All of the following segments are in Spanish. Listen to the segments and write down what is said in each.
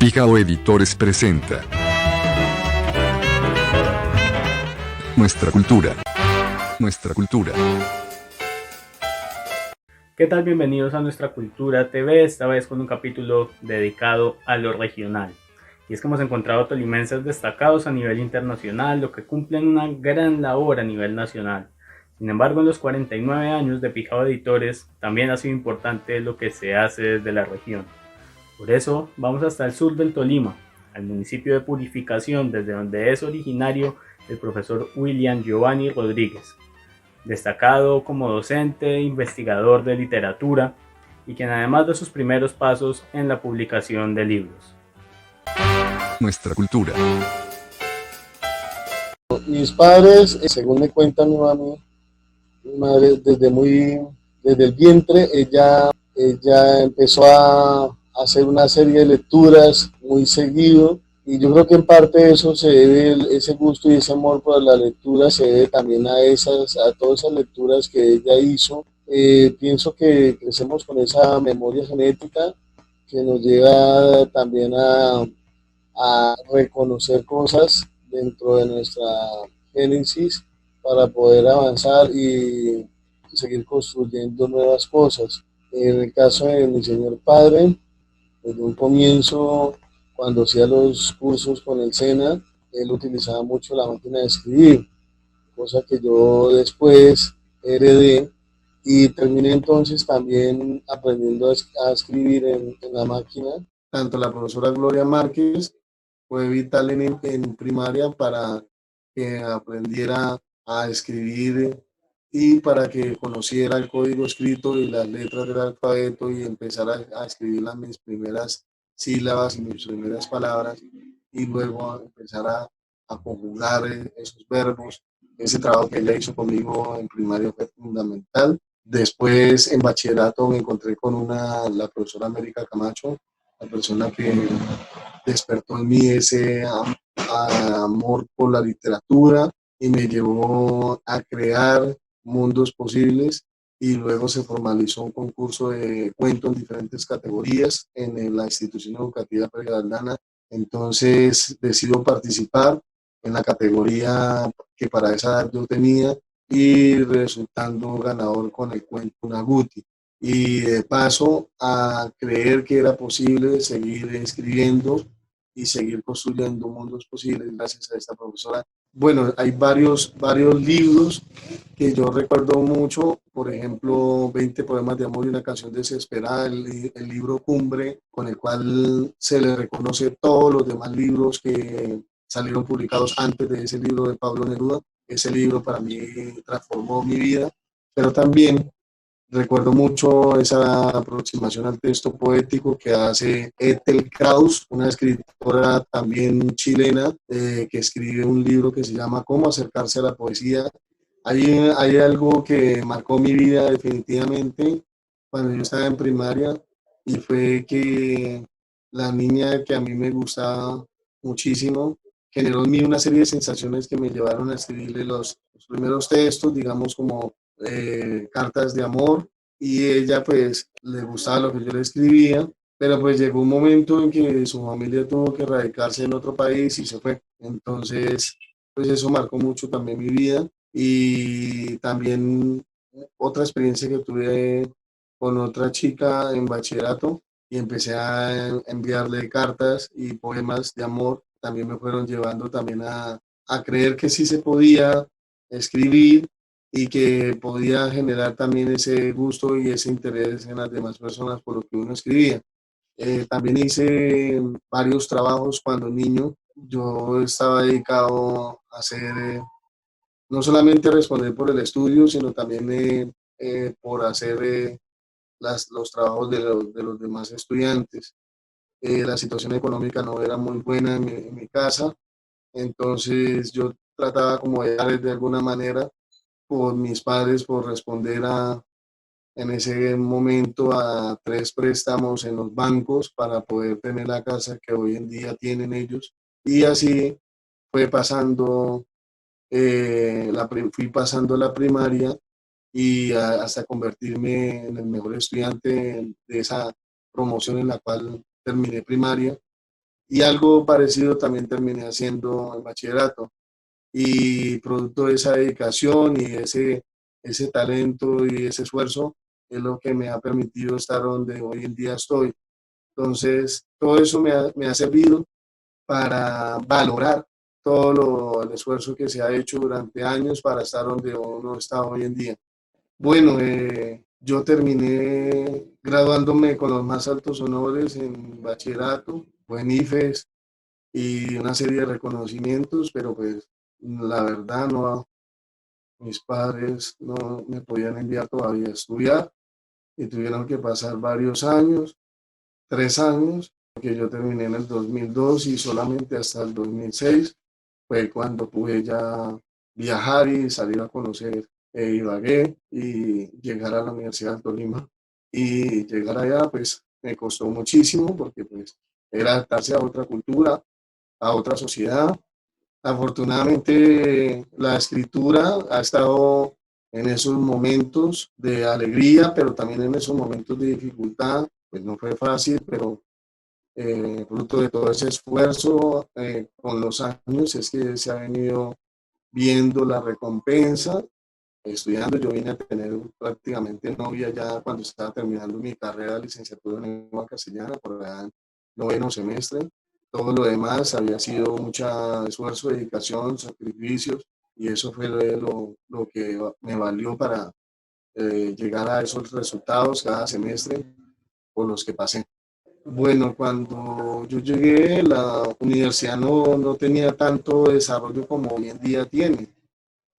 Pijao Editores presenta Nuestra Cultura. Nuestra Cultura. ¿Qué tal? Bienvenidos a Nuestra Cultura TV, esta vez con un capítulo dedicado a lo regional. Y es que hemos encontrado tolimenses destacados a nivel internacional, lo que cumplen una gran labor a nivel nacional. Sin embargo, en los 49 años de Pijao Editores, también ha sido importante lo que se hace desde la región. Por eso, vamos hasta el sur del Tolima, al municipio de Purificación, desde donde es originario el profesor William Giovanni Rodríguez, destacado como docente, investigador de literatura y quien además de sus primeros pasos en la publicación de libros. Nuestra Cultura. Mis padres, según me cuenta mi mamá, mi madre desde el vientre, ella empezó a hacer una serie de lecturas muy seguido, y yo creo que en parte eso se debe, ese gusto y ese amor por la lectura se debe también a todas esas lecturas que ella hizo. Pienso que crecemos con esa memoria genética que nos lleva también a reconocer cosas dentro de nuestra génesis para poder avanzar y seguir construyendo nuevas cosas. En el caso de mi señor padre, desde un comienzo, cuando hacía los cursos con el SENA, él utilizaba mucho la máquina de escribir, cosa que yo después heredé, y terminé entonces también aprendiendo a escribir en la máquina. Tanto la profesora Gloria Márquez fue vital en primaria para que aprendiera a escribir y para que conociera el código escrito y las letras del alfabeto y empezara a escribir mis primeras sílabas y mis primeras palabras, y luego a empezar a conjugar esos verbos. Ese trabajo que ella hizo conmigo en primaria fue fundamental. Después en bachillerato me encontré con la profesora América Camacho, la persona que despertó en mí ese amor por la literatura y me llevó a crear mundos posibles, y luego se formalizó un concurso de cuento en diferentes categorías en la institución educativa Pérez Aldana. Entonces decido participar en la categoría que para esa edad yo tenía, y resultando ganador con el cuento Naguti. Y de paso a creer que era posible seguir escribiendo y seguir construyendo mundos posibles gracias a esta profesora. Bueno, hay varios libros que yo recuerdo mucho, por ejemplo, 20 poemas de amor y una canción desesperada, el libro Cumbre, con el cual se le reconoce todos los demás libros que salieron publicados antes de ese libro de Pablo Neruda. Ese libro para mí transformó mi vida, pero también recuerdo mucho esa aproximación al texto poético que hace Ethel Kraus, una escritora también chilena, que escribe un libro que se llama Cómo acercarse a la poesía. Hay algo que marcó mi vida definitivamente cuando yo estaba en primaria, y fue que la niña que a mí me gustaba muchísimo generó en mí una serie de sensaciones que me llevaron a escribirle los primeros textos, digamos como cartas de amor, y ella pues le gustaba lo que yo le escribía, pero pues llegó un momento en que su familia tuvo que radicarse en otro país y se fue. Entonces, pues eso marcó mucho también mi vida. Y también otra experiencia que tuve con otra chica en bachillerato, y empecé a enviarle cartas y poemas de amor, también me fueron llevando también a creer que sí se podía escribir y que podía generar también ese gusto y ese interés en las demás personas por lo que uno escribía. También hice varios trabajos cuando niño. Yo estaba dedicado a hacer, no solamente responder por el estudio, sino también por hacer los trabajos de los demás estudiantes. La situación económica no era muy buena en mi casa, entonces yo trataba como de dar de alguna manera por mis padres, por responder en ese momento a 3 préstamos en los bancos para poder tener la casa que hoy en día tienen ellos. Y así fue pasando, fui pasando la primaria y hasta convertirme en el mejor estudiante de esa promoción en la cual terminé primaria. y algo parecido también terminé haciendo en bachillerato. Y producto de esa dedicación y ese talento y ese esfuerzo es lo que me ha permitido estar donde hoy en día estoy. Entonces, todo eso me ha servido para valorar el esfuerzo que se ha hecho durante años para estar donde uno está hoy en día. Bueno, yo terminé graduándome con los más altos honores en bachillerato, o en IFES y una serie de reconocimientos, pero pues la verdad no, mis padres no me podían enviar todavía a estudiar y tuvieron que pasar varios años, 3 años, que yo terminé en el 2002 y solamente hasta el 2006 fue cuando pude ya viajar y salir a conocer Ibagué y llegar a la Universidad del Tolima. Y llegar allá pues me costó muchísimo porque pues era adaptarse a otra cultura, a otra sociedad. Afortunadamente la escritura ha estado en esos momentos de alegría, pero también en esos momentos de dificultad. Pues no fue fácil, pero fruto de todo ese esfuerzo con los años es que se ha venido viendo la recompensa. Estudiando, yo vine a tener prácticamente novia ya cuando estaba terminando mi carrera de licenciatura en lengua castellana, por allá en noveno semestre. Todo lo demás había sido mucho esfuerzo, dedicación, sacrificios, y eso fue lo que me valió para llegar a esos resultados cada semestre por los que pasé. Bueno, cuando yo llegué, la universidad no tenía tanto desarrollo como hoy en día tiene.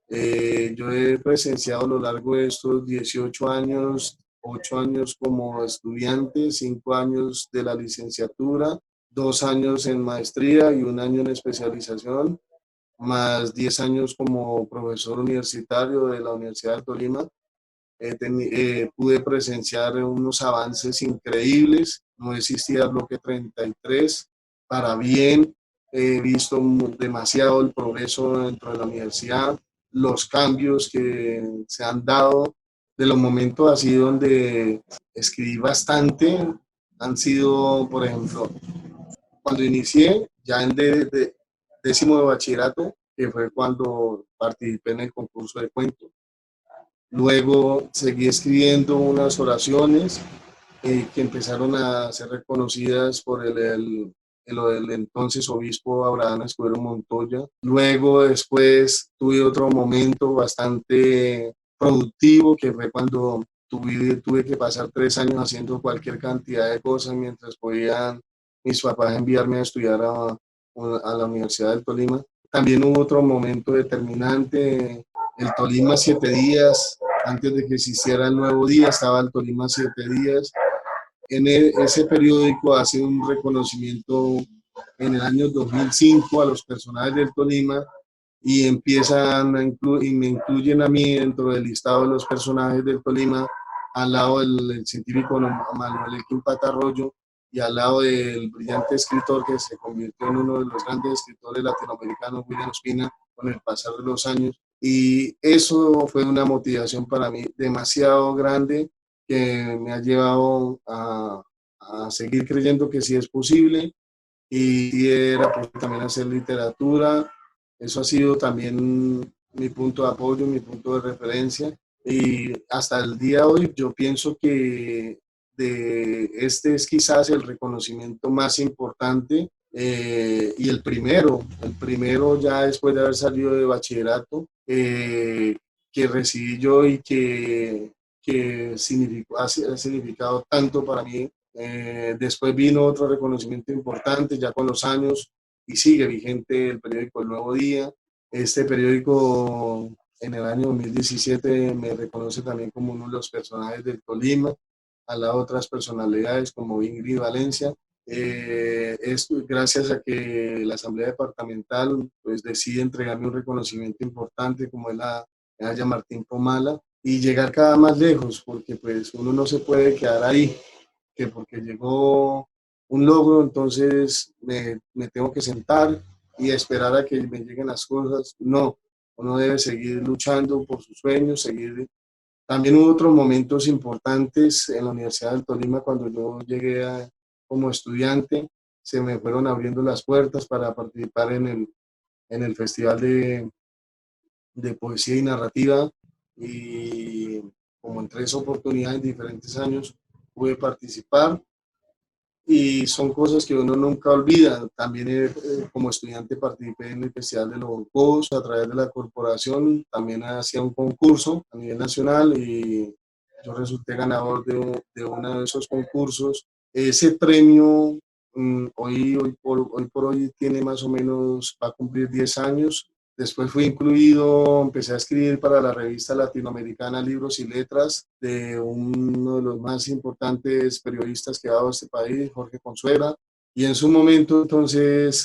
Yo he presenciado a lo largo de estos 18 años, 8 años como estudiante, 5 años de la licenciatura, 2 años en maestría y 1 año en especialización, más 10 años como profesor universitario de la Universidad de Tolima. Pude presenciar unos avances increíbles, no existía el bloque 33, para bien, he visto demasiado el progreso dentro de la universidad, los cambios que se han dado, de los momentos así donde escribí bastante, han sido, por ejemplo, cuando inicié, ya en décimo de bachillerato, que fue cuando participé en el concurso de cuentos. Luego seguí escribiendo unas oraciones que empezaron a ser reconocidas por el entonces obispo Abraham Escudero Montoya. Luego después tuve otro momento bastante productivo que fue cuando tuve que pasar 3 años haciendo cualquier cantidad de cosas mientras podían mis papás enviarme a estudiar a la Universidad del Tolima. También hubo otro momento determinante, el Tolima 7 días, antes de que se hiciera el nuevo día, estaba el Tolima 7 días. Ese periódico hace un reconocimiento en el año 2005 a los personajes del Tolima y y me incluyen a mí dentro del listado de los personajes del Tolima, al lado del científico Manuel Elkin Patarroyo y al lado del brillante escritor que se convirtió en uno de los grandes escritores latinoamericanos, William Ospina, con el pasar de los años. Y eso fue una motivación para mí demasiado grande que me ha llevado a seguir creyendo que sí es posible y sí era posible también hacer literatura. Eso ha sido también mi punto de apoyo, mi punto de referencia. Y hasta el día de hoy yo pienso que este es quizás el reconocimiento más importante y el primero ya después de haber salido de bachillerato, que recibí yo y que ha significado tanto para mí. Después vino otro reconocimiento importante ya con los años y sigue vigente el periódico El Nuevo Día. Este periódico en el año 2017 me reconoce también como uno de los personajes del Tolima, al lado de otras personalidades como Ingrid Valencia. Es gracias a que la Asamblea Departamental pues, decide entregarme un reconocimiento importante como es la medalla Martín Pomala y llegar cada más lejos, porque pues uno no se puede quedar ahí, que porque llegó un logro, entonces me tengo que sentar y esperar a que me lleguen las cosas. No, uno debe seguir luchando por sus sueños, seguir. También hubo otros momentos importantes en la Universidad del Tolima cuando yo llegué como estudiante. se me fueron abriendo las puertas para participar en el Festival de Poesía y Narrativa, y como en 3 oportunidades en diferentes años pude participar, y son cosas que uno nunca olvida. También como estudiante participé en el Festival de los Bocos a través de la corporación, también hacía un concurso a nivel nacional y yo resulté ganador de uno de esos concursos. Ese premio hoy por hoy tiene más o menos, va a cumplir 10 años. Después fui incluido, empecé a escribir para la revista latinoamericana Libros y Letras de uno de los más importantes periodistas que ha dado este país, Jorge Consuegra. Y en su momento entonces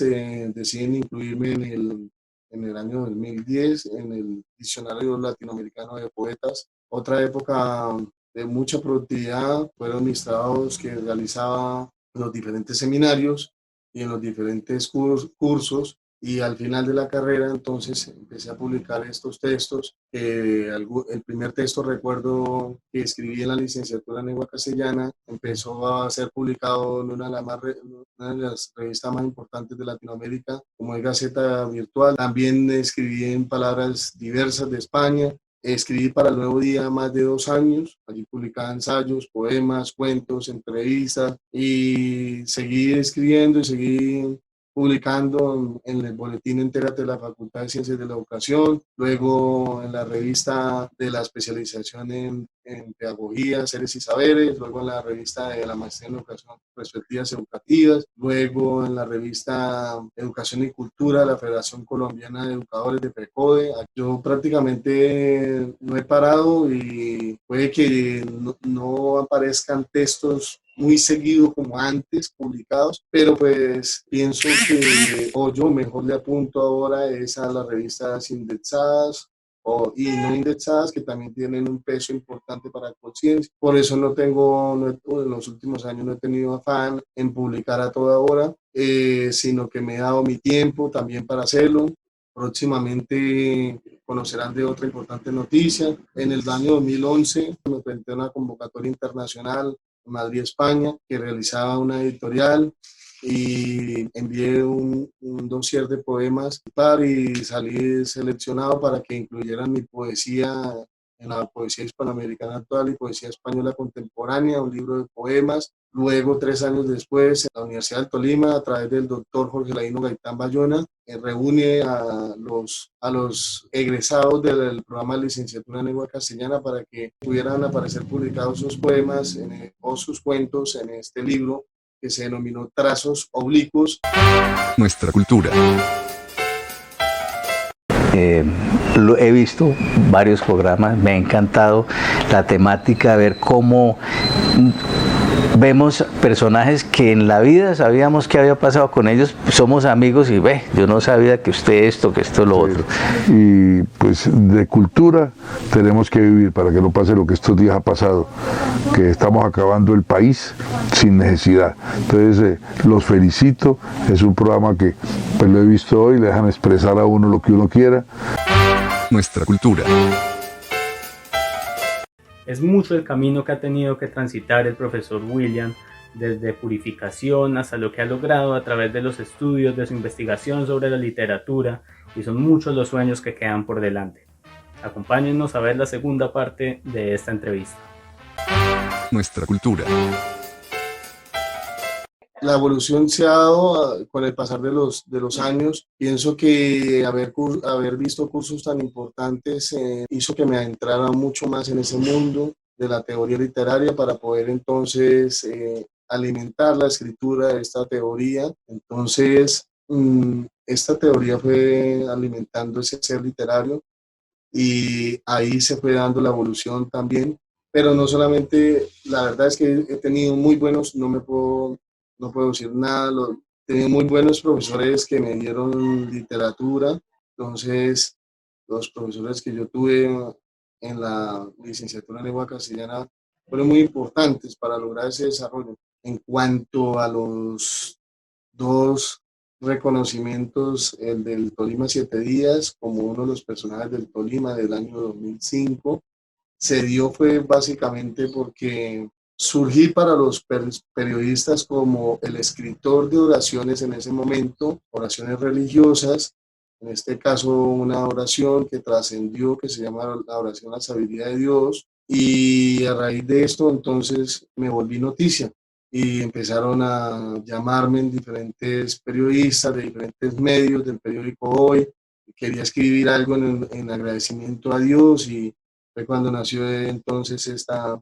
deciden incluirme en el año 2010 en el Diccionario Latinoamericano de Poetas. Otra época de mucha productividad fueron mis trabajos que realizaba en los diferentes seminarios y en los diferentes cursos, y al final de la carrera entonces empecé a publicar estos textos. El primer texto recuerdo que escribí en la licenciatura en lengua castellana empezó a ser publicado en una de las revistas más importantes de Latinoamérica, como es Gaceta Virtual. También escribí en Palabras Diversas de España. Escribí para el Nuevo Día más de 2 años, allí publicaba ensayos, poemas, cuentos, entrevistas, y seguí escribiendo y seguí publicando en el boletín Entérate de la Facultad de Ciencias de la Educación, luego en la revista de la especialización en Pedagogía, Seres y Saberes, luego en la revista de la Maestría en Educación, Perspectivas Educativas, luego en la revista Educación y Cultura de la Federación Colombiana de Educadores de FECODE. Yo prácticamente no he parado y puede que no aparezcan textos muy seguido como antes publicados, pero pues pienso que, o yo mejor le apunto ahora es a las revistas indexadas y no indexadas, que también tienen un peso importante para Conciencia. Por eso en los últimos años no he tenido afán en publicar a toda hora, sino que me he dado mi tiempo también para hacerlo. Próximamente conocerán de otra importante noticia. En el año 2011 me presenté a una convocatoria internacional en Madrid, España, que realizaba una editorial, y envié un dossier de poemas y salí seleccionado para que incluyeran mi poesía en la poesía hispanoamericana actual y poesía española contemporánea, un libro de poemas. Luego, 3 años después, en la Universidad del Tolima, a través del doctor Jorge Laino Gaitán Bayona, reúne a los egresados del programa de licenciatura en lengua castellana para que pudieran aparecer publicados sus poemas o sus cuentos en este libro que se denominó Trazos Oblicuos. Nuestra cultura. He visto varios programas, me ha encantado la temática, ver cómo vemos personajes que en la vida sabíamos qué había pasado con ellos, somos amigos y yo no sabía que usted esto, que esto, lo otro. Y pues de cultura tenemos que vivir para que no pase lo que estos días ha pasado, que estamos acabando el país sin necesidad. Entonces los felicito, es un programa que pues lo he visto hoy, le dejan expresar a uno lo que uno quiera. Nuestra cultura. Es mucho el camino que ha tenido que transitar el profesor William, desde purificación hasta lo que ha logrado a través de los estudios, de su investigación sobre la literatura, y son muchos los sueños que quedan por delante. Acompáñennos a ver la segunda parte de esta entrevista. Nuestra cultura. La evolución se ha dado con el pasar de los años. Pienso que haber visto cursos tan importantes hizo que me adentrara mucho más en ese mundo de la teoría literaria para poder entonces alimentar la escritura de esta teoría. Entonces, esta teoría fue alimentando ese ser literario y ahí se fue dando la evolución también. Pero no solamente, la verdad es que he tenido muy buenos, no puedo decir nada, tenía muy buenos profesores que me dieron literatura. Entonces los profesores que yo tuve en la licenciatura en lengua castellana fueron muy importantes para lograr ese desarrollo. En cuanto a los dos reconocimientos, el del Tolima 7 días como uno de los personajes del Tolima del año 2005, se dio fue básicamente porque surgí para los periodistas como el escritor de oraciones en ese momento, oraciones religiosas, en este caso una oración que trascendió, que se llama la oración a la sabiduría de Dios, y a raíz de esto entonces me volví noticia y empezaron a llamarme en diferentes periodistas de diferentes medios, del periódico Hoy. Quería escribir algo en agradecimiento a Dios y fue cuando nació entonces esta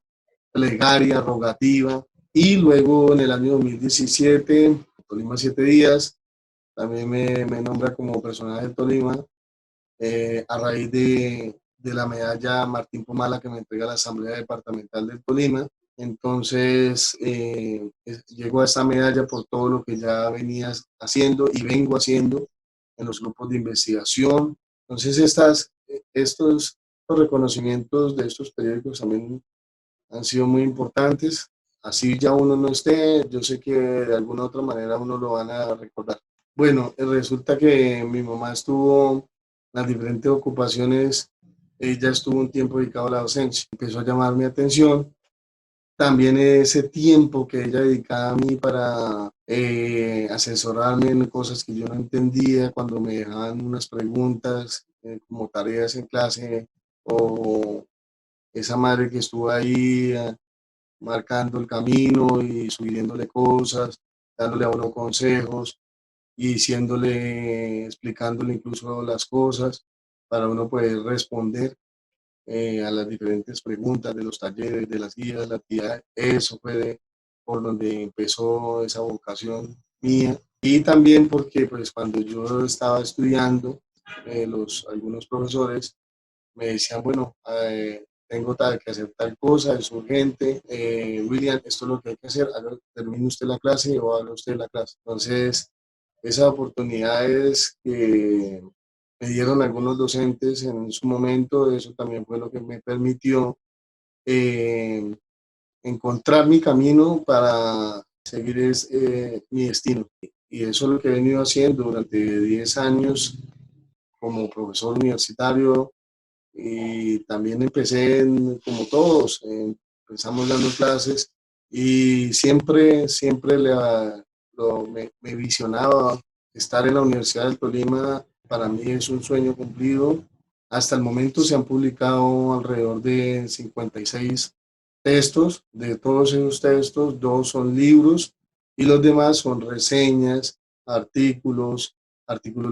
plegaria, rogativa. Y luego en el año 2017, Tolima 7 días, también me nombra como personaje de Tolima a raíz de la medalla Martín Pomala que me entrega la Asamblea Departamental del Tolima. Entonces, llego a esta medalla por todo lo que ya venía haciendo y vengo haciendo en los grupos de investigación. Entonces, estos reconocimientos de estos periódicos también han sido muy importantes. Así ya uno no esté, yo sé que de alguna u otra manera uno lo van a recordar. Bueno, resulta que mi mamá estuvo en las diferentes ocupaciones, ella estuvo un tiempo dedicado a la docencia, empezó a llamar mi atención. También ese tiempo que ella dedicaba a mí para asesorarme en cosas que yo no entendía, cuando me dejaban unas preguntas como tareas en clase, o esa madre que estuvo ahí marcando el camino y sugiriéndole cosas, dándole a uno consejos y diciéndole, explicándole incluso las cosas para uno poder responder a las diferentes preguntas de los talleres, de las guías, la actividad. Eso fue por donde empezó esa vocación mía. Y también porque pues cuando yo estaba estudiando, algunos profesores me decían, bueno, tengo que hacer tal cosa, es urgente, William, esto es lo que hay que hacer, termine usted la clase o haga usted la clase. Entonces, esas oportunidades que me dieron algunos docentes en su momento, eso también fue lo que me permitió eh, encontrar mi camino para seguir mi destino. Y eso es lo que he venido haciendo durante 10 años como profesor universitario. Y también empecé como todos, empezamos dando clases y siempre me visionaba estar en la Universidad del Tolima. Para mí es un sueño cumplido. Hasta el momento se han publicado alrededor de 56 textos. De todos esos textos, 2 son libros y los demás son reseñas, artículos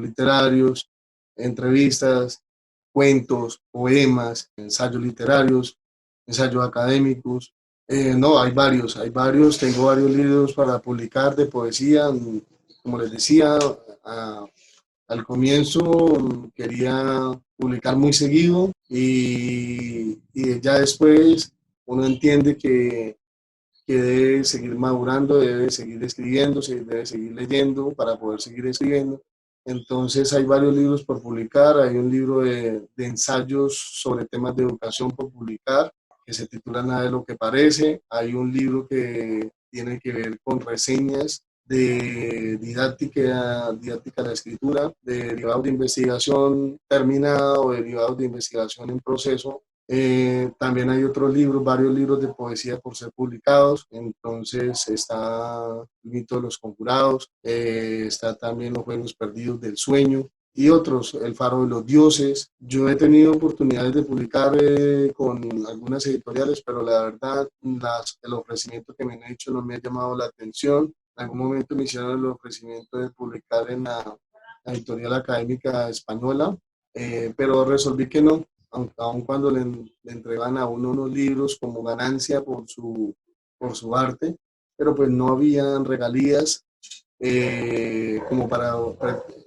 literarios, entrevistas, cuentos, poemas, ensayos literarios, ensayos académicos. No, hay varios, tengo varios libros para publicar de poesía. Como les decía, al comienzo quería publicar muy seguido y ya después uno entiende que debe seguir madurando, debe seguir escribiendo, debe seguir leyendo para poder seguir escribiendo. Entonces hay varios libros por publicar, hay un libro de ensayos sobre temas de educación por publicar, que se titula Nada de lo que parece, hay un libro que tiene que ver con reseñas de didáctica de la escritura, de derivados de investigación terminada o derivados de investigación en proceso. También hay otros libros, varios libros de poesía por ser publicados. Entonces está El mito de los conjurados, está también Los juegos perdidos del sueño y otros, El faro de los dioses. Yo he tenido oportunidades de publicar con algunas editoriales, pero la verdad el ofrecimiento que me han hecho no me ha llamado la atención. En algún momento me hicieron el ofrecimiento de publicar en la editorial académica española, pero resolví que no, aun cuando le entregan a uno unos libros como ganancia por su arte, pero pues no habían regalías como para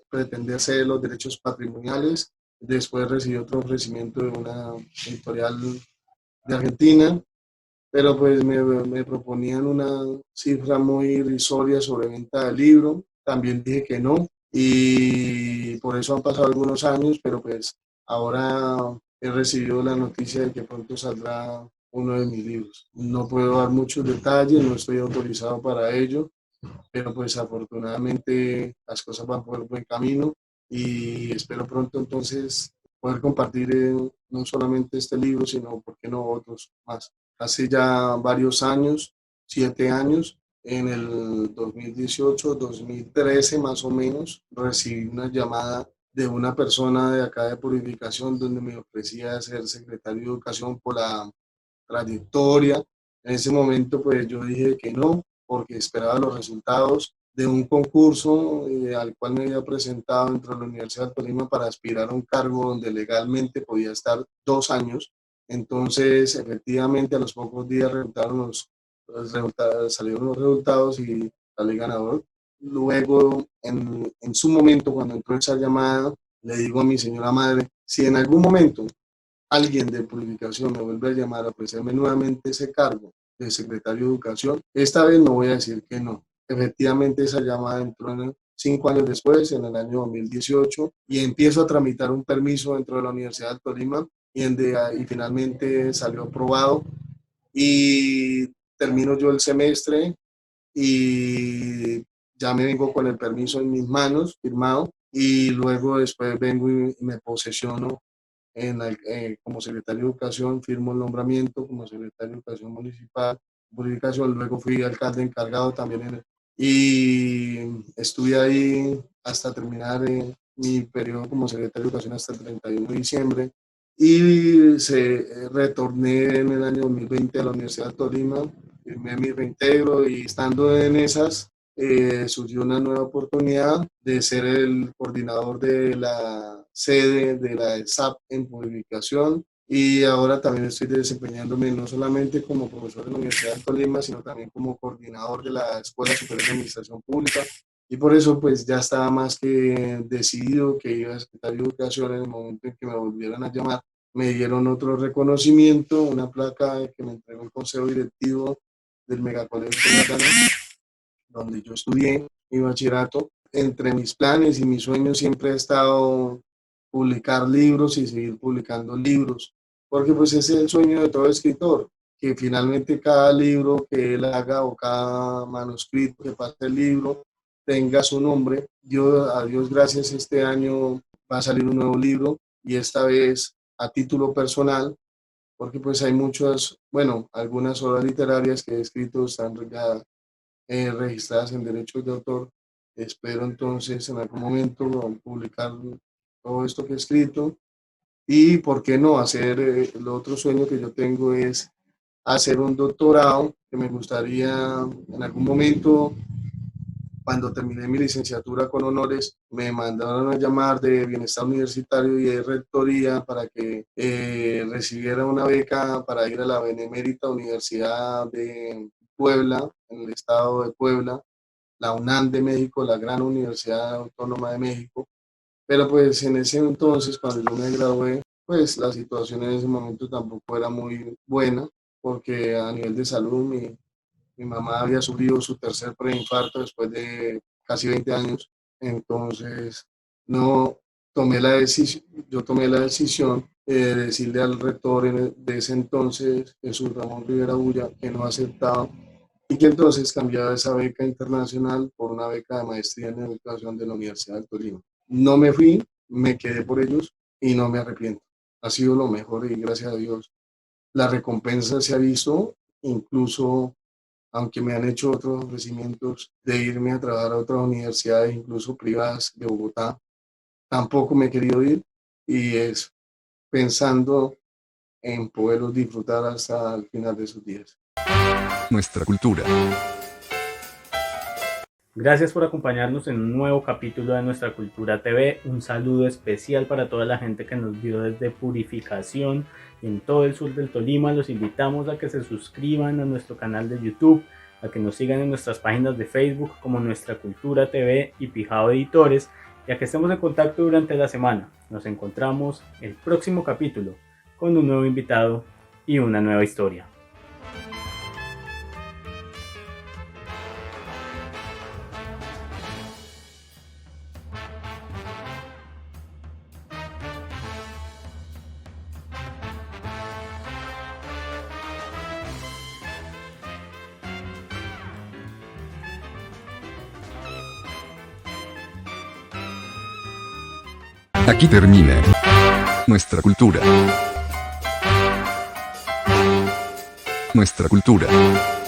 pretenderse los derechos patrimoniales. Después recibí otro ofrecimiento de una editorial de Argentina, pero pues me proponían una cifra muy irrisoria sobre venta del libro. También dije que no y por eso han pasado algunos años, pero pues ahora he recibido la noticia de que pronto saldrá uno de mis libros. No puedo dar muchos detalles, no estoy autorizado para ello, pero pues afortunadamente las cosas van por el buen camino y espero pronto entonces poder compartir no solamente este libro, sino, ¿por qué no, otros más? hace ya varios años, 7 años. En el 2018, 2013 más o menos, recibí una llamada de una persona de acá de Purificación donde me ofrecía ser secretario de Educación por la trayectoria. En ese momento pues yo dije que no, porque esperaba los resultados de un concurso al cual me había presentado dentro de la Universidad del Tolima para aspirar a un cargo donde legalmente podía estar 2 años. Entonces, efectivamente, a los pocos días salieron los resultados y salí ganador. Luego, en su momento, cuando entró esa llamada, le digo a mi señora madre, si en algún momento alguien de Purificación me vuelve a llamar a ofrecerme nuevamente ese cargo de secretario de Educación, esta vez no voy a decir que no. Efectivamente, esa llamada entró 5 años después, en el año 2018, y empiezo a tramitar un permiso dentro de la Universidad del Tolima y finalmente salió aprobado y termino yo el semestre y ya me vengo con el permiso en mis manos, firmado, y luego después vengo y me posesiono como secretario de Educación, firmo el nombramiento como secretario de Educación Municipal, Purificación, luego fui alcalde encargado también y estuve ahí hasta terminar mi periodo como secretario de Educación hasta el 31 de diciembre y retorné en el año 2020 a la Universidad de Tolima, firmé mi reintegro y estando en esas surgió una nueva oportunidad de ser el coordinador de la sede de la ESAP en Purificación y ahora también estoy desempeñándome no solamente como profesor de la Universidad de Tolima, sino también como coordinador de la Escuela Superior de Administración Pública y por eso pues ya estaba más que decidido que iba a secretario de Educación en el momento en que me volvieran a llamar. Me dieron otro reconocimiento, una placa que me entregó el Consejo Directivo del Megacolegio donde yo estudié mi bachillerato. Entre mis planes y mis sueños siempre ha estado publicar libros y seguir publicando libros, porque pues ese es el sueño de todo escritor, que finalmente cada libro que él haga o cada manuscrito que pase el libro tenga su nombre. Yo, a Dios gracias, este año va a salir un nuevo libro y esta vez a título personal, porque pues hay muchas, bueno, algunas obras literarias que he escrito están ya registradas en derechos de autor. Espero entonces en algún momento publicar todo esto que he escrito y, ¿por qué no? Hacer, el otro sueño que yo tengo es hacer un doctorado, que me gustaría en algún momento, cuando terminé mi licenciatura con honores, me mandaron a llamar de Bienestar Universitario y de Rectoría para que recibiera una beca para ir a la Benemérita Universidad de Puebla, en el estado de Puebla, la UNAM de México, la gran Universidad Autónoma de México. Pero pues en ese entonces, cuando yo me gradué, pues la situación en ese momento tampoco era muy buena, porque a nivel de salud mi mamá había sufrido su tercer preinfarto después de casi 20 años. Entonces, no tomé la decisión, yo tomé la decisión de decirle al rector de ese entonces, Jesús Ramón Rivera Bulla, que no aceptaba y que entonces cambiaba esa beca internacional por una beca de maestría en educación de la Universidad del Tolima. No me fui, me quedé por ellos y no me arrepiento. Ha sido lo mejor y gracias a Dios la recompensa se ha visto, incluso aunque me han hecho otros ofrecimientos de irme a trabajar a otras universidades, incluso privadas de Bogotá, tampoco me he querido ir y es pensando en poderlos disfrutar hasta el final de sus días. Nuestra cultura. Gracias por acompañarnos en un nuevo capítulo de Nuestra Cultura TV. Un saludo especial para toda la gente que nos vio desde Purificación y en todo el sur del Tolima. Los invitamos a que se suscriban a nuestro canal de YouTube, a que nos sigan en nuestras páginas de Facebook como Nuestra Cultura TV y Pijao Editores, y a que estemos en contacto durante la semana. Nos encontramos el próximo capítulo con un nuevo invitado y una nueva historia. Aquí termina Nuestra Cultura. nuestra cultura.